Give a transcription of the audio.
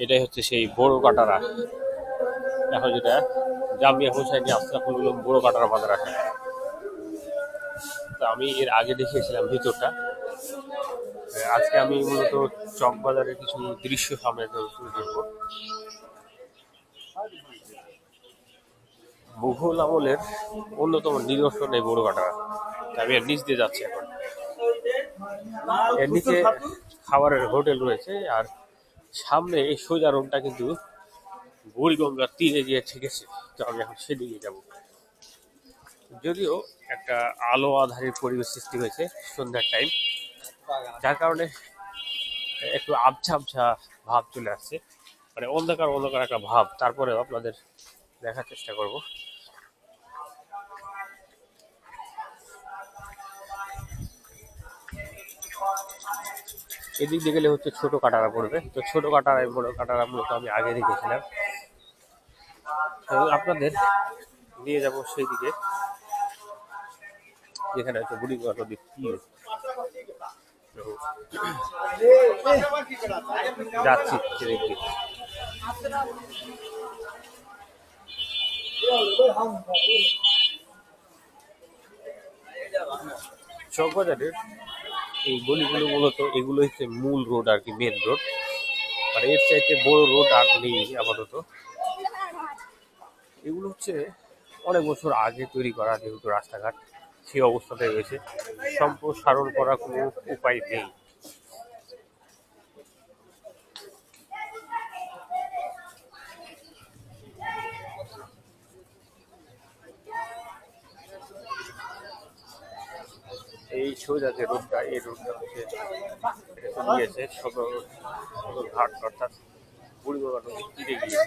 এটাই হচ্ছে সেই বড় কাটারা। এখন যেটা জামিয়া হুসাইনি আশরাফুল উলুম বড় কাটারা মাদ্রাসা আসে। তো আমি এর আগে দেখিয়েছিলাম ভিতরটা। আজকে আমি মূলত চকবাজারের কিছু দৃশ্য সামনে তুলে ধরবো। মুঘল আমলের অন্যতম নিদর্শন এই বড় কাটারা। আমি এর নিচ দিয়ে যাচ্ছি এখন। এর নিচে খাবারের হোটেল রয়েছে, আর সামনে এই সোজা রোডটা কিন্তু বুড়িগঙ্গার তীরে গিয়ে ঠেকেছে। তো আমি এখন সেদিকে যাব। যদিও একটা আলো আধারের পরিবেশ সৃষ্টি হয়েছে সন্ধ্যার টাইম, যার কারণে একটু আবছা আবছা ভাব চলে আসছে, মানে অন্ধকার অন্ধকার একটা ভাব। তারপরেও আপনাদের দেখার চেষ্টা করব। এদিক দিয়ে গেলে হচ্ছে ছোট কাটারা পড়বে। তো ছোট কাটারা বড় কাটারা মূলত আমি আগে দেখেছিলাম, এবং আপনাদের নিয়ে যাব সেই দিকে যেখানে হচ্ছে বুড়িগঙ্গা নদীর তীর। তো যাচ্ছি সেদিক দিয়ে। চকবাজারের এই গলিগুলো মূলত এগুলো হচ্ছে মূল রোড আর কি, মেন রোড। আর এর চাইতে বড় রোড আর নেই আপাতত। এগুলো হচ্ছে অনেক বছর আগে তৈরি করা, যেহেতু রাস্তাঘাট সেই অবস্থাতে রয়েছে, সম্প্রসারণ করার কোনো উপায় নেই। এই সোজা যে রোডটা, এই রোডটা হচ্ছে এটা চলে গিয়েছে সদর সদর ঘাট, অর্থাৎ বুড়িগঙ্গা নদীর তীরে গিয়ে।